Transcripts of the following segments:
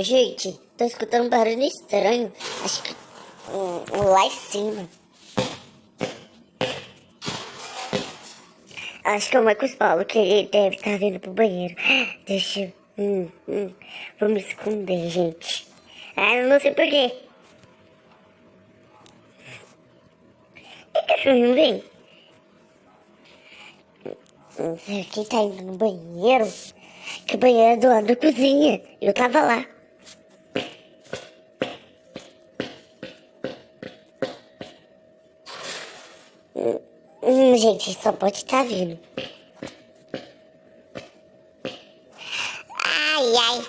Gente, tô escutando um barulho estranho. Acho que lá em cima. Acho que é o Marcos Paulo, que ele deve estar vindo pro banheiro. Deixa eu... Vou me esconder, gente. Eu não sei porquê. O cachorrinho vem? Será que ele tá indo no banheiro? Que o banheiro é do lado da cozinha. Eu tava lá. Gente, só pode estar vindo. Ai, ai.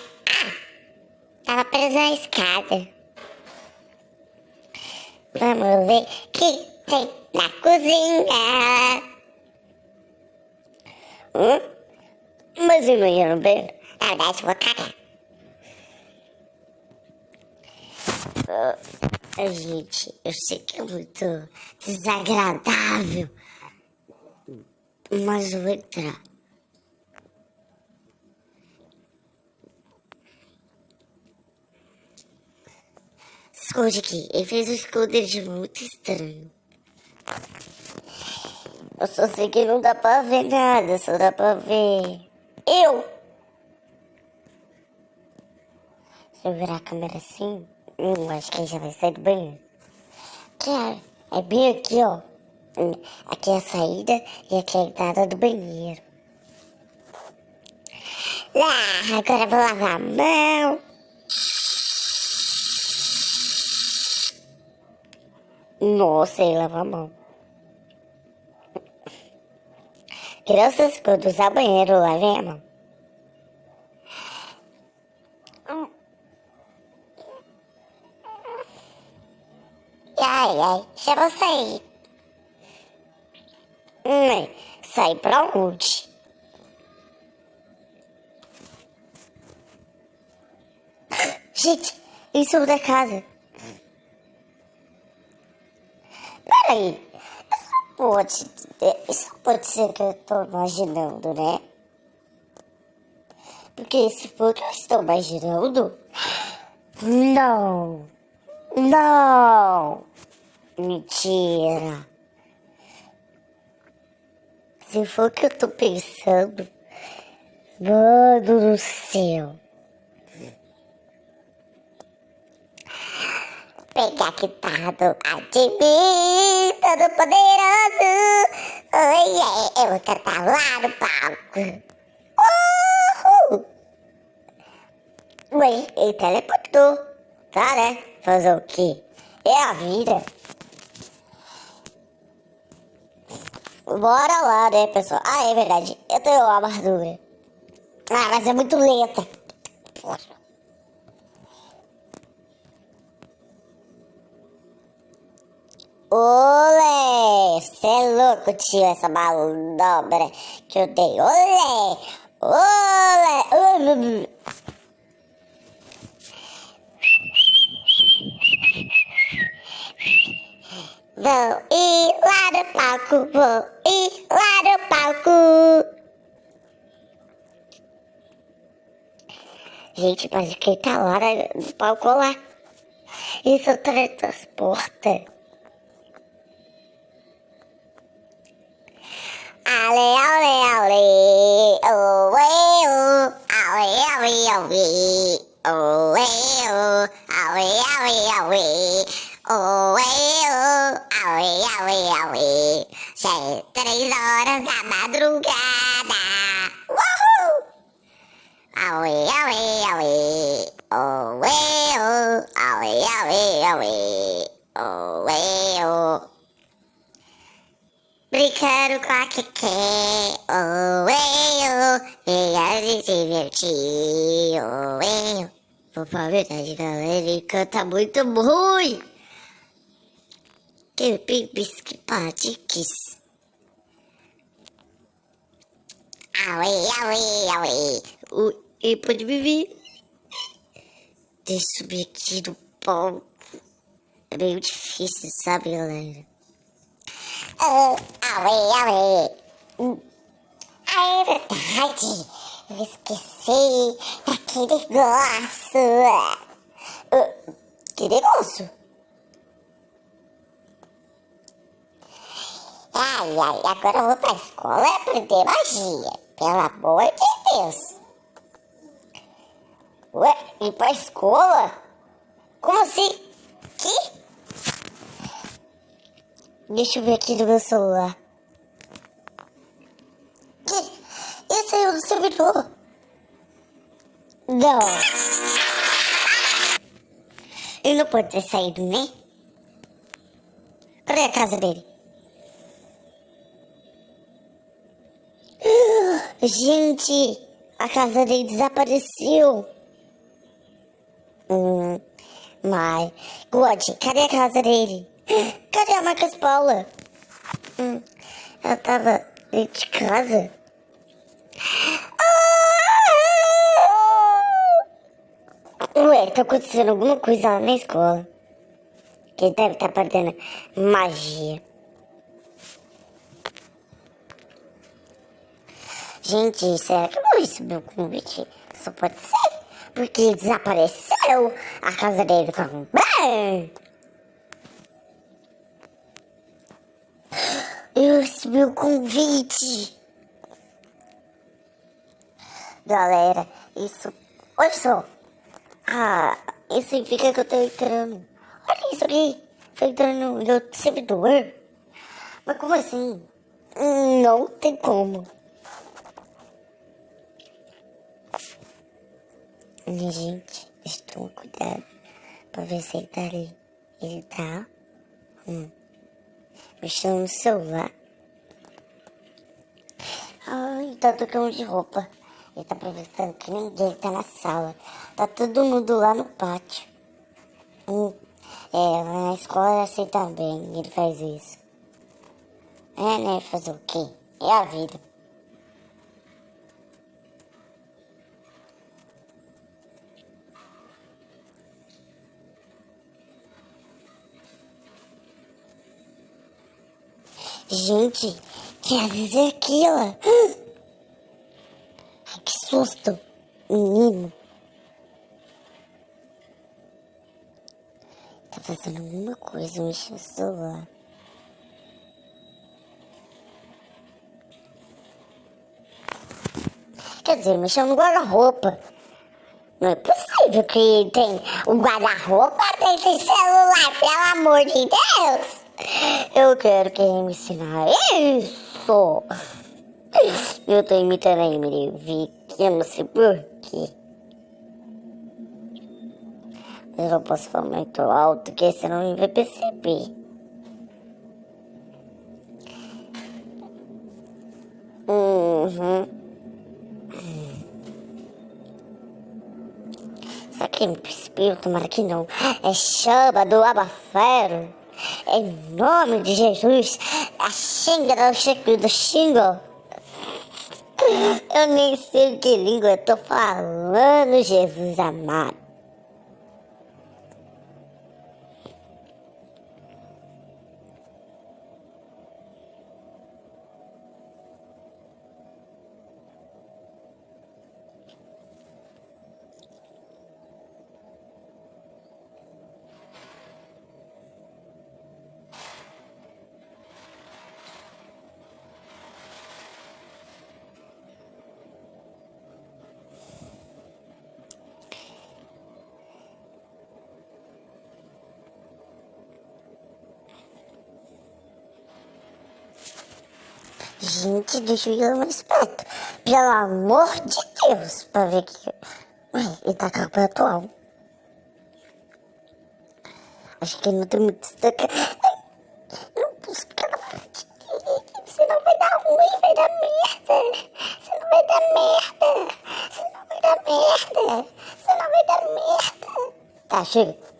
Tava presa na escada. Vamos ver o que tem na cozinha. Mas eu não ia no banheiro. Na verdade, eu vou cagar. Gente, eu sei que é muito desagradável, mas eu vou entrar. Esconde aqui. Ele fez um esconderijo muito estranho. Eu só sei que não dá pra ver nada, só dá pra ver eu. Se eu virar a câmera assim, acho que ele já vai sair do banheiro. Claro, é bem aqui, ó. Aqui é a saída e aqui é a entrada do banheiro. Lá, agora eu vou lavar a mão. Nossa, ele lava a mão. Crianças, quando usar o banheiro, lavem a mão. Ai, ai, já vou sair. Sair pra onde? Gente, isso da casa. Peraí, isso não pode ser que eu tô imaginando, né? Porque se for que eu estou imaginando... Não, não, mentira. Se for o que eu tô pensando, mano do céu. Pegar a guitarra do Admin, todo poderoso. Oh yeah, eu vou cantar lá no palco. Uhul. Ué, ele teleportou. Tá, né? Fazer o quê? É a vida. Bora lá, né, pessoal? Ah, é verdade. Eu tenho uma armadura. Ah, mas é muito lenta. Olé! Cê é louco, tio, essa manobra que eu dei. Olé! Olé! Vou ir lá no palco, vou ir lá no palco. Gente, mas quem tá lá no palco lá? Isso teletransporta. Ale, ale, ale, oe, o, ale, ale, ale, oe, o, ale, ale, ale, oe, o, ale, ale, ale. Já é 3 horas da madrugada. Uhul! Ale, ale, ale, oe, o, ale, ale, ale, oe, o. Brincando com a Keke, oh, venha se divertir, oh, Por favor, verdade, galera, ele canta muito ruim. Que pisque patiques. Aue, aue, aue. E pode me ver. Deixa eu subir aqui no palco. É meio difícil, sabe, galera? Aue, aue. Ah, é verdade. Eu esqueci. Aqui que negócio! Que negócio? Ai, ai, agora eu vou pra escola aprender magia. Pelo amor de Deus. Ué, ir pra escola? Como assim? Que? Deixa eu ver aqui no meu celular. Que? Esse aí é o do servidor. Não. Ele não pode ter saído, né? Cadê a casa dele? Gente, a casa dele desapareceu. Mas, God, cadê a casa dele? Cadê a Marcas Paula? Ela tava dentro de casa? Ué, tá acontecendo alguma coisa lá na escola. Que ele deve estar perdendo magia. Gente, será que eu vou receber o convite? Só pode ser. Porque desapareceu. A casa dele tá bem. Eu recebi o convite. Galera, isso... Olha só. Ah, isso significa que eu tô entrando. Olha isso aqui. Tô entrando no outro servidor. Mas como assim? Não tem como. Minha gente, estou cuidado pra ver se ele tá ali. Ele tá mexendo no celular. Ai, tá trocando de roupa. Ele tá aproveitando que ninguém tá na sala. Tá todo mundo lá no pátio. Lá na escola é assim também, ele faz isso. É, né? Fazer o quê? É a vida. Gente, que às vezes é aquilo. Ai, que susto. Menino. Tá fazendo alguma coisa, mexendo no celular. Quer dizer, mexendo no guarda-roupa. Não é possível que tem um guarda-roupa tem celular, pelo amor de Deus. Eu quero que ele me ensinar isso. Eu tô imitando a Emily Vick, eu não sei por quê. Eu não posso falar muito alto, que senão ele vai perceber. Será que ele percebeu? Tomara que não. É chama do abafero. Em nome de Jesus. A xinga do xingo. Eu nem sei que língua eu tô falando, Jesus amado. Gente, deixa eu ir mais perto. Pelo amor de Deus, pra ver que... Ué, ele tá com a roupa atual. Acho que ele não tem muito destaque. Não busca na frente dele. Senão vai dar ruim, vai dar merda. Senão vai dar merda. Senão vai dar merda. Senão vai dar merda. Tá, chega.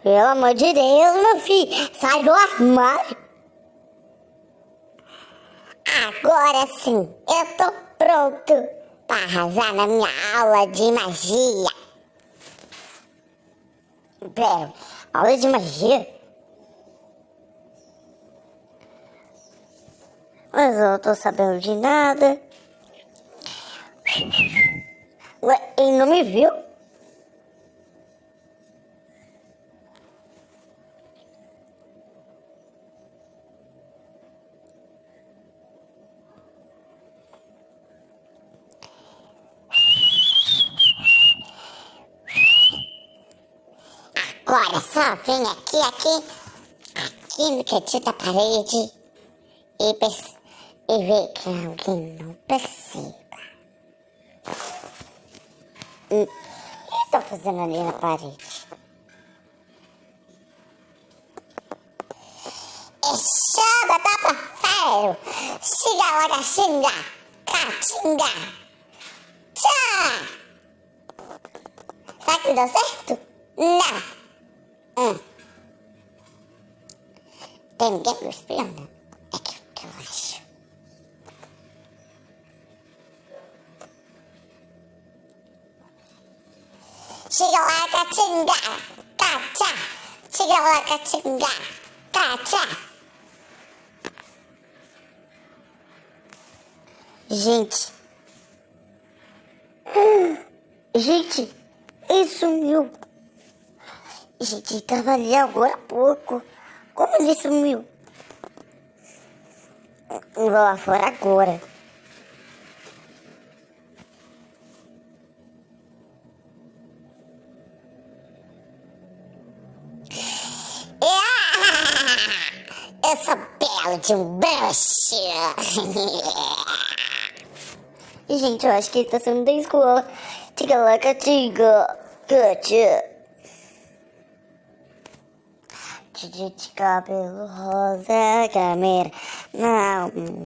Pelo amor de Deus, meu filho, sai do armário. Agora sim, eu tô pronto pra arrasar na minha aula de magia. Pera, aula de magia? Mas eu não tô sabendo de nada. Ué, ele não me viu? Agora só vem aqui no cantinho da parede e vê que alguém não perceba. O que eu tô fazendo ali na parede? Chama, tá pra ferro! Xinga, loga, xinga! Catinga! Tchá! Será que deu certo? Não! Tem ninguém me espiando? É que eu acho. Chega lá, catinga! Cacha! Chega lá, catinga! Cacha! Gente, ele sumiu. Gente, ele tava ali agora há pouco. Como ele sumiu? Vou lá fora agora. Eu sou belo de um bruxo. Gente, eu acho que ele tá saindo da escola. Tiga lá, catiga. Catia. Titi de cabelo rosa, câmera. Não.